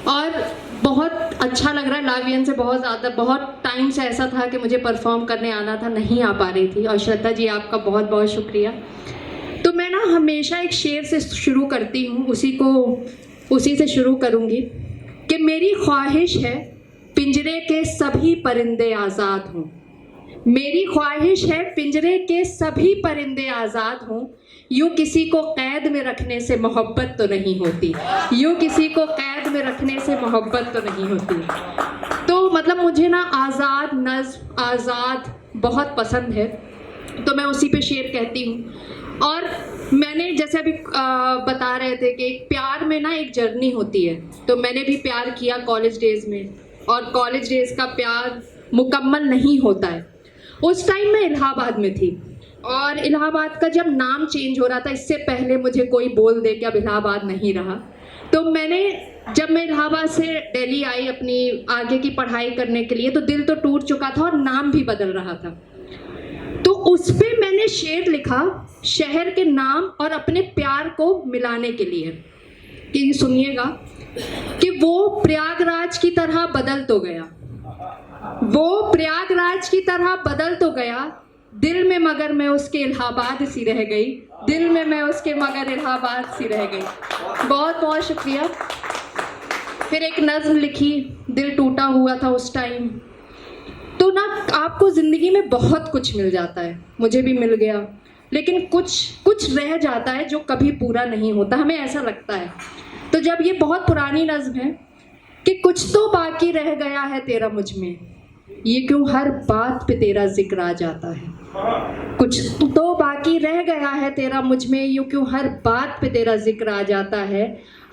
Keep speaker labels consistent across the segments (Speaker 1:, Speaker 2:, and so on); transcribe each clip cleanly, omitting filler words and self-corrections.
Speaker 1: और बहुत अच्छा लग रहा है। लावियन से बहुत टाइम से ऐसा था कि मुझे परफॉर्म करने आना था, नहीं आ पा रही थी। और श्रद्धा जी आपका बहुत बहुत शुक्रिया। तो मैं ना हमेशा एक शेर से शुरू करती हूँ, उसी से शुरू करूँगी कि मेरी ख्वाहिश है पिंजरे के सभी परिंदे आज़ाद हों। मेरी ख्वाहिश है पिंजरे के सभी परिंदे आज़ाद हों। यूँ किसी को कैद में रखने से मोहब्बत तो नहीं होती, यूँ किसी को कैद में रखने से मोहब्बत तो नहीं होती। तो मतलब मुझे ना आज़ाद नज़्म, आज़ाद बहुत पसंद है, तो मैं उसी पे शेर कहती हूँ। और मैंने जैसे अभी बता रहे थे कि प्यार में ना एक जर्नी होती है, तो मैंने भी प्यार किया कॉलेज डेज़ में, और कॉलेज डेज़ का प्यार मुकम्मल नहीं होता है। उस टाइम मैं इलाहाबाद में थी, और इलाहाबाद का जब नाम चेंज हो रहा था, इससे पहले मुझे कोई बोल दे कि अब इलाहाबाद नहीं रहा, तो जब मैं इलाहाबाद से दिल्ली आई अपनी आगे की पढ़ाई करने के लिए, तो दिल तो टूट चुका था और नाम भी बदल रहा था। तो उस पे मैंने शेर लिखा शहर के नाम और अपने प्यार को मिलाने के लिए, कि सुनिएगा कि वो प्रयागराज की तरह बदल तो गया, वो प्रयागराज की तरह बदल तो गया, दिल में मगर मैं उसके इलाहाबाद सी रह गई, दिल में मैं उसके मगर इलाहाबाद सी रह गई। बहुत बहुत शुक्रिया। फिर एक नज़्म लिखी, दिल टूटा हुआ था उस टाइम। तो ना आपको ज़िंदगी में बहुत कुछ मिल जाता है, मुझे भी मिल गया, लेकिन कुछ रह जाता है जो कभी पूरा नहीं होता, हमें ऐसा लगता है। तो जब ये बहुत पुरानी नज़्म है कि कुछ तो बाकी रह गया है तेरा मुझ में, ये क्यों हर बात पे तेरा जिक्र आ जाता है, कुछ तो बाकी रह गया है तेरा मुझ में, यूँ क्यों हर बात पे तेरा जिक्र आ जाता है।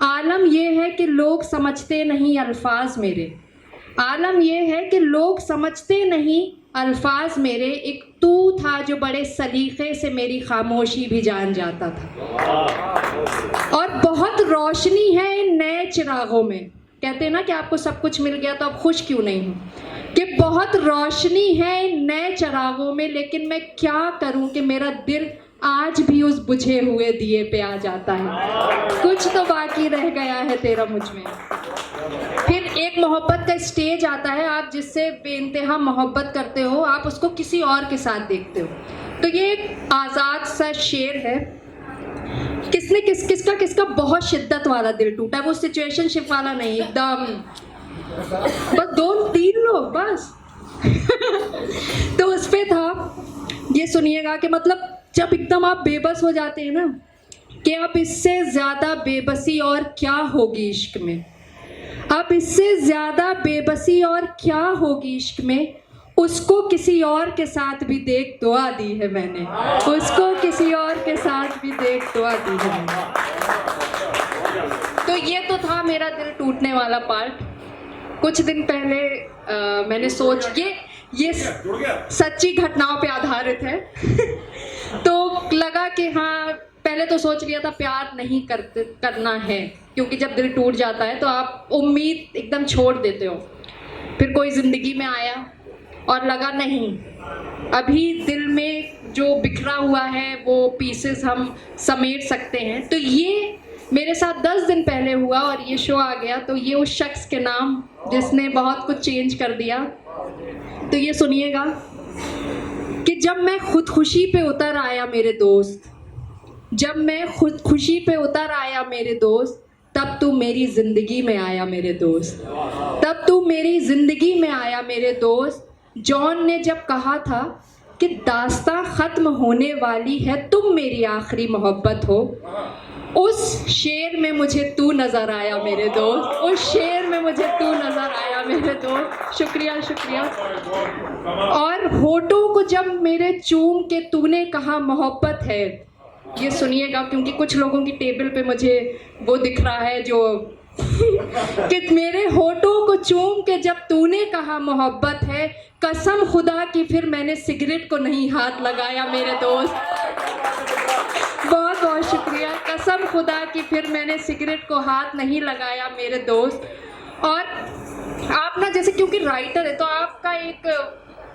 Speaker 1: आलम ये है कि लोग समझते नहीं अल्फाज मेरे, आलम ये है कि लोग समझते नहीं अल्फाज मेरे, एक तू था जो बड़े सलीक़े से मेरी खामोशी भी जान जाता था। और बहुत रोशनी है इन नए चिरागों में, कहते हैं ना कि आपको सब कुछ मिल गया तो आप खुश क्यों नहीं हो, कि बहुत रोशनी है इन नए चिरागों में, लेकिन मैं क्या करूं कि मेरा दिल आज भी उस बुझे हुए दिए पे आ जाता है, कुछ तो बाकी रह गया है तेरा मुझ में। फिर एक मोहब्बत का स्टेज आता है, आप जिससे बेइंतहा मोहब्बत करते हो, आप उसको किसी और के साथ देखते हो। तो ये एक आज़ाद सा शेर है। किसका बहुत शिद्दत वाला दिल टूटा है, वो सिचुएशनशिप वाला नहीं, एकदम बस 2-3 लोग बस तो उस पे था, ये सुनिएगा कि मतलब जब एकदम आप बेबस हो जाते हैं ना, कि अब इससे ज़्यादा बेबसी और क्या होगी इश्क में, अब इससे ज़्यादा बेबसी और क्या होगी इश्क में, उसको किसी और के साथ भी देख दुआ दी है मैंने, उसको किसी और के साथ भी देख दुआ दी है मैंने। तो ये तो था मेरा दिल टूटने वाला पार्ट। कुछ दिन पहले मैंने ये सच्ची घटनाओं पे आधारित है तो लगा कि हाँ, पहले तो सोच लिया था प्यार नहीं करना है, क्योंकि जब दिल टूट जाता है तो आप उम्मीद एकदम छोड़ देते हो। फिर कोई ज़िंदगी में आया और लगा नहीं, अभी दिल में जो बिखरा हुआ है वो पीसेस हम समेट सकते हैं। तो ये मेरे साथ 10 दिन पहले हुआ और ये शो आ गया, तो ये उस शख्स के नाम जिसने बहुत कुछ चेंज कर दिया। तो ये सुनिएगा कि जब मैं खुदकुशी पे उतर आया मेरे दोस्त, जब मैं खुदकुशी पे उतर आया मेरे दोस्त, तब तू मेरी ज़िंदगी में आया मेरे दोस्त, तब तू मेरी ज़िंदगी में आया मेरे दोस्त। जॉन ने जब कहा था कि दास्तां ख़त्म होने वाली है, तुम मेरी आखिरी मोहब्बत हो, उस शेर में मुझे तू नज़र आया मेरे दोस्त, उस शेर में मुझे तू नज़र आया मेरे दोस्त। शुक्रिया शुक्रिया। और होठों को जब मेरे चूम के तूने कहा मोहब्बत है, ये सुनिएगा क्योंकि कुछ लोगों की टेबल पे मुझे वो दिख रहा है जो कि मेरे होठों को चूम के जब तूने कहा मोहब्बत है, कसम खुदा की फिर मैंने सिगरेट को नहीं हाथ लगाया मेरे दोस्त। बहुत बहुत शुक्रिया। कसम खुदा की फिर मैंने सिगरेट को हाथ नहीं लगाया मेरे दोस्त। और आप ना जैसे क्योंकि राइटर है तो आपका एक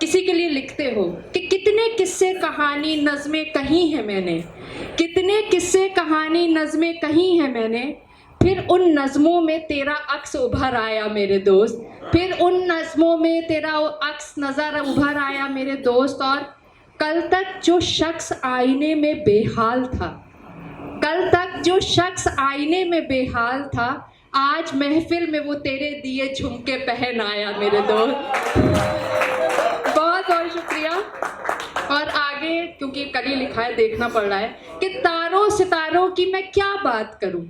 Speaker 1: किसी के लिए लिखते हो कि कितने किस्से कहानी नज़में कही हैं मैंने, कितने किस्से कहानी नज़में कही हैं मैंने, फिर उन नज़मों में तेरा अक्स उभर आया मेरे दोस्त, फिर उन नज़मों में तेरा अक्स नज़र उभर आया मेरे दोस्त। और कल तक जो शख्स आईने में बेहाल था, कल तक जो शख्स आईने में बेहाल था, आज महफिल में वो तेरे दिए झुमके पहन आया मेरे दोस्त। बहुत बहुत शुक्रिया। और आगे क्योंकि कल ही लिखा है, देखना पड़ रहा है कि तारों सितारों की मैं क्या बात करूं,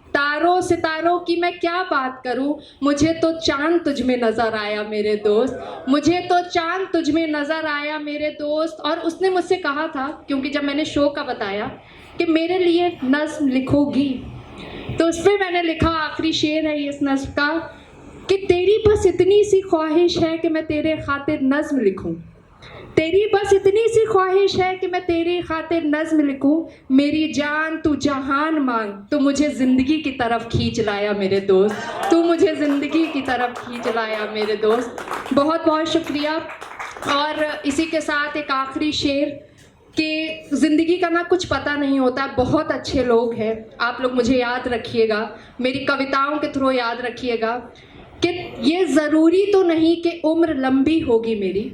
Speaker 1: तारों सितारों की मैं क्या बात करूं, मुझे तो चांद तुझ में नज़र आया मेरे दोस्त, मुझे तो चांद तुझ में नज़र आया मेरे दोस्त। और उसने मुझसे कहा था, क्योंकि जब मैंने शो का बताया कि मेरे लिए नज़्म लिखोगी, तो उस पर मैंने लिखा, आखिरी शेर है इस नज़्म का, कि तेरी बस इतनी सी ख्वाहिश है कि मैं तेरे खातिर नज़्म लिखूं, तेरी बस इतनी सी ख्वाहिश है कि मैं तेरी खातिर नज़्म लिखूं, मेरी जान तू जहान मांग, तू मुझे ज़िंदगी की तरफ खींच लाया मेरे दोस्त, तू मुझे ज़िंदगी की तरफ खींच लाया मेरे दोस्त। बहुत बहुत शुक्रिया। और इसी के साथ एक आखिरी शेर कि ज़िंदगी का ना कुछ पता नहीं होता, बहुत अच्छे लोग हैं, आप लोग मुझे याद रखिएगा, मेरी कविताओं के थ्रू याद रखिएगा कि ये ज़रूरी तो नहीं कि उम्र लंबी होगी मेरी,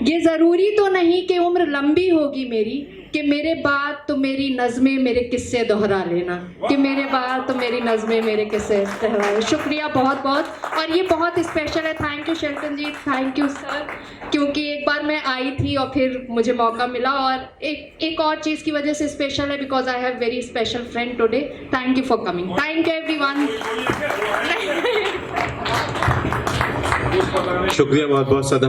Speaker 1: ये ज़रूरी तो नहीं कि उम्र लंबी होगी मेरी, कि मेरे बाद तो मेरी नज़में मेरे किस्से दोहरा लेना, कि मेरे बाद तो मेरी नज़में मेरे किस्से दोहरा। शुक्रिया बहुत बहुत। और ये बहुत स्पेशल है। Thank you Shelton ji, thank you sir, क्योंकि एक बार मैं आई थी और फिर मुझे मौका मिला। और एक और चीज़ की वजह से स्पेशल है, because I have very special friend today. Thank you for coming. Thank you everyone.
Speaker 2: शुक्रिया बहुत बहुत सदम।